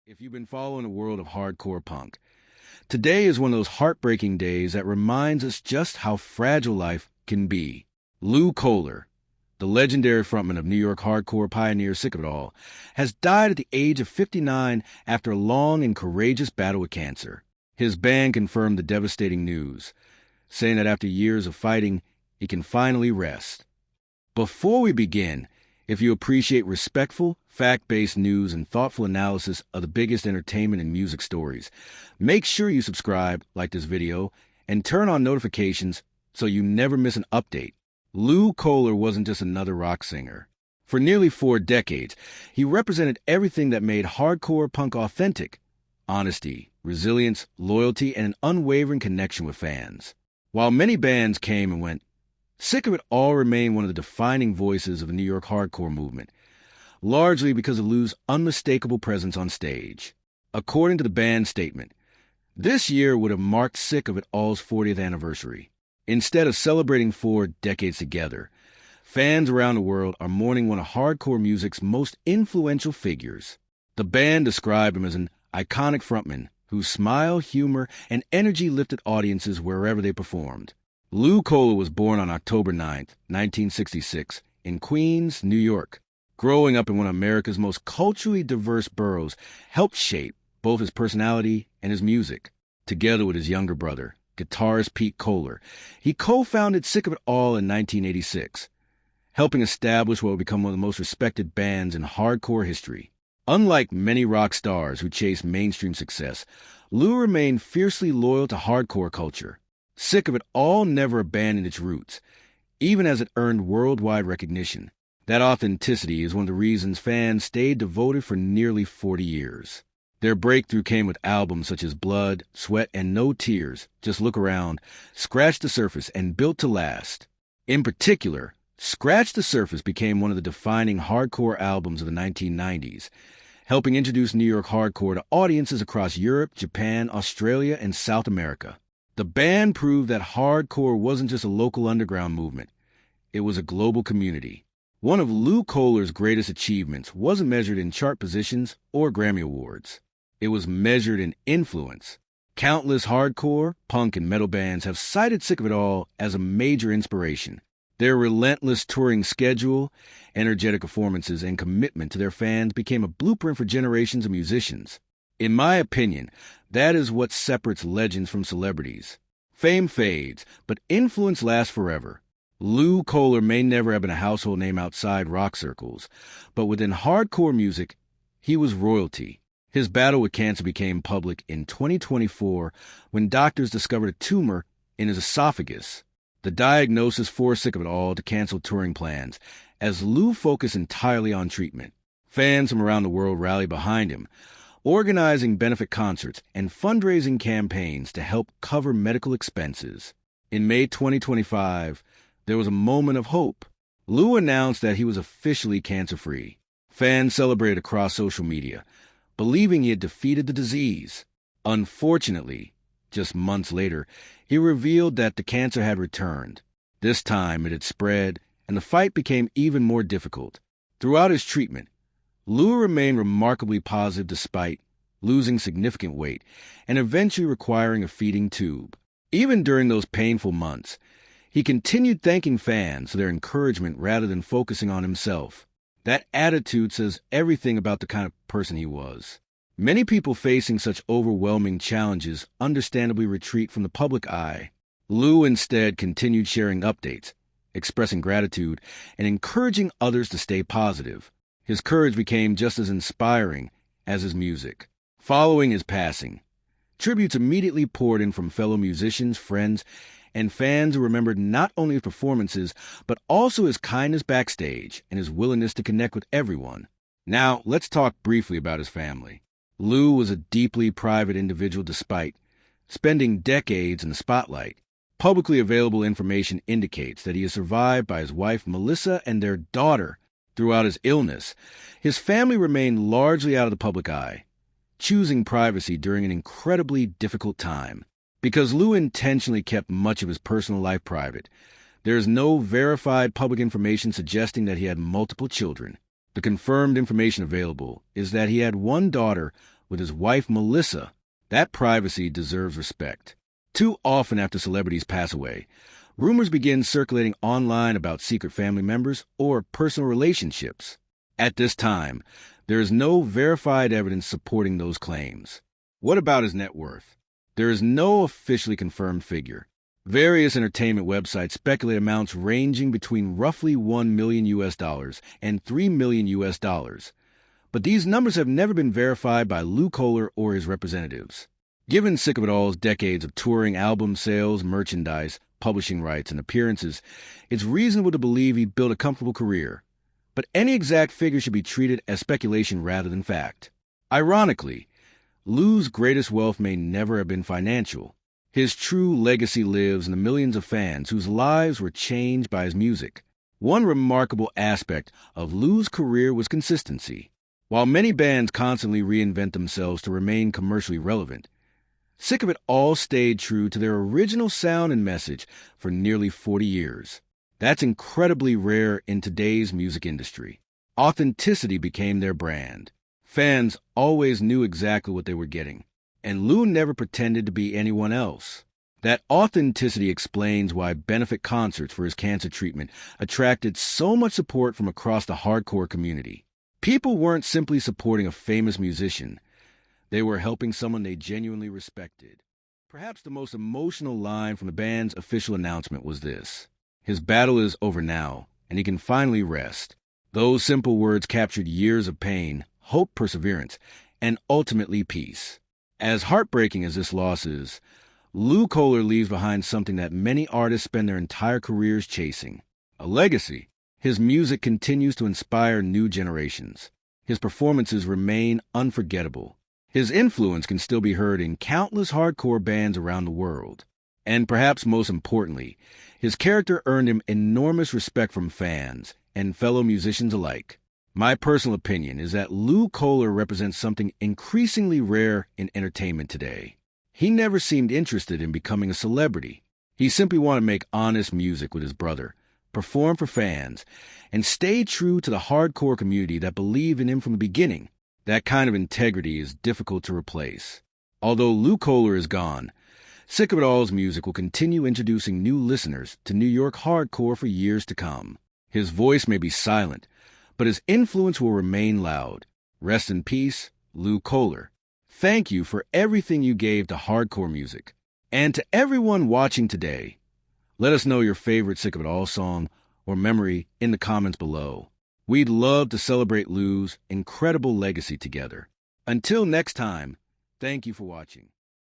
If you've been following the world of hardcore punk, today is one of those heartbreaking days that reminds us just how fragile life can be. Lou Koller, the legendary frontman of New York hardcore pioneer Sick of It All, has died at the age of 59 after a long and courageous battle with cancer. His band confirmed the devastating news, saying that after years of fighting, he can finally rest. Before we begin, if you appreciate respectful, fact-based news and thoughtful analysis of the biggest entertainment and music stories, make sure you subscribe, like this video, and turn on notifications so you never miss an update. Lou Koller wasn't just another rock singer. For nearly 4 decades, he represented everything that made hardcore punk authentic: honesty, resilience, loyalty, and an unwavering connection with fans. While many bands came and went, Sick of It All remained one of the defining voices of the New York hardcore movement, largely because of Lou's unmistakable presence on stage. According to the band's statement, this year would have marked Sick of It All's 40th anniversary. Instead of celebrating 4 decades together, fans around the world are mourning one of hardcore music's most influential figures. The band described him as an iconic frontman whose smile, humor, and energy lifted audiences wherever they performed. Lou Koller was born on October 9, 1966, in Queens, New York. Growing up in one of America's most culturally diverse boroughs helped shape both his personality and his music. Together with his younger brother, guitarist Pete Koller, he co-founded Sick of It All in 1986, helping establish what would become one of the most respected bands in hardcore history. Unlike many rock stars who chased mainstream success, Lou remained fiercely loyal to hardcore culture. Sick of It All never abandoned its roots, even as it earned worldwide recognition. That authenticity is one of the reasons fans stayed devoted for nearly 40 years. Their breakthrough came with albums such as Blood, Sweat, and No Tears, Just Look Around, Scratch the Surface, and Built to Last. In particular, Scratch the Surface became one of the defining hardcore albums of the 1990s, helping introduce New York hardcore to audiences across Europe, Japan, Australia, and South America. The band proved that hardcore wasn't just a local underground movement. It was a global community. One of Lou Koller's greatest achievements wasn't measured in chart positions or Grammy Awards. It was measured in influence. Countless hardcore, punk, and metal bands have cited Sick of It All as a major inspiration. Their relentless touring schedule, energetic performances, and commitment to their fans became a blueprint for generations of musicians. In my opinion, that is what separates legends from celebrities. Fame fades, but influence lasts forever. Lou Koller may never have been a household name outside rock circles, but within hardcore music, he was royalty. His battle with cancer became public in 2024 when doctors discovered a tumor in his esophagus. The diagnosis forced Sick of It All to cancel touring plans, as Lou focused entirely on treatment. Fans from around the world rallied behind him, organizing benefit concerts and fundraising campaigns to help cover medical expenses. In May 2025, there was a moment of hope. Lou announced that he was officially cancer-free. Fans celebrated across social media, believing he had defeated the disease. Unfortunately, just months later, he revealed that the cancer had returned. This time it had spread, and the fight became even more difficult. Throughout his treatment, Lou remained remarkably positive despite losing significant weight and eventually requiring a feeding tube. Even during those painful months, he continued thanking fans for their encouragement rather than focusing on himself. That attitude says everything about the kind of person he was. Many people facing such overwhelming challenges understandably retreat from the public eye. Lou instead continued sharing updates, expressing gratitude, and encouraging others to stay positive. His courage became just as inspiring as his music. Following his passing, tributes immediately poured in from fellow musicians, friends, and fans who remembered not only his performances, but also his kindness backstage and his willingness to connect with everyone. Now, let's talk briefly about his family. Lou was a deeply private individual despite spending decades in the spotlight. Publicly available information indicates that he is survived by his wife Melissa and their daughter. Throughout his illness, his family remained largely out of the public eye, choosing privacy during an incredibly difficult time. Because Lou intentionally kept much of his personal life private, there is no verified public information suggesting that he had multiple children. The confirmed information available is that he had one daughter with his wife Melissa. That privacy deserves respect. Too often after celebrities pass away, rumors begin circulating online about secret family members or personal relationships. At this time, there is no verified evidence supporting those claims. What about his net worth? There is no officially confirmed figure. Various entertainment websites speculate amounts ranging between roughly $1 million and $3 million. But these numbers have never been verified by Lou Koller or his representatives. Given Sick of It All's decades of touring, album sales, merchandise, publishing rights, and appearances, it's reasonable to believe he built a comfortable career. But any exact figure should be treated as speculation rather than fact. Ironically, Lou's greatest wealth may never have been financial. His true legacy lives in the millions of fans whose lives were changed by his music. One remarkable aspect of Lou's career was consistency. While many bands constantly reinvent themselves to remain commercially relevant, Sick of It All stayed true to their original sound and message for nearly 40 years. That's incredibly rare in today's music industry. Authenticity became their brand. Fans always knew exactly what they were getting, and Lou never pretended to be anyone else. That authenticity explains why benefit concerts for his cancer treatment attracted so much support from across the hardcore community. People weren't simply supporting a famous musician. They were helping someone they genuinely respected. Perhaps the most emotional line from the band's official announcement was this: "His battle is over now, and he can finally rest." Those simple words captured years of pain, hope, perseverance, and ultimately peace. As heartbreaking as this loss is, Lou Koller leaves behind something that many artists spend their entire careers chasing: a legacy. His music continues to inspire new generations. His performances remain unforgettable. His influence can still be heard in countless hardcore bands around the world. And perhaps most importantly, his character earned him enormous respect from fans and fellow musicians alike. My personal opinion is that Lou Koller represents something increasingly rare in entertainment today. He never seemed interested in becoming a celebrity. He simply wanted to make honest music with his brother, perform for fans, and stay true to the hardcore community that believed in him from the beginning. That kind of integrity is difficult to replace. Although Lou Koller is gone, Sick of It All's music will continue introducing new listeners to New York hardcore for years to come. His voice may be silent, but his influence will remain loud. Rest in peace, Lou Koller. Thank you for everything you gave to hardcore music. And to everyone watching today, let us know your favorite Sick of It All song or memory in the comments below. We'd love to celebrate Lou's incredible legacy together. Until next time, thank you for watching.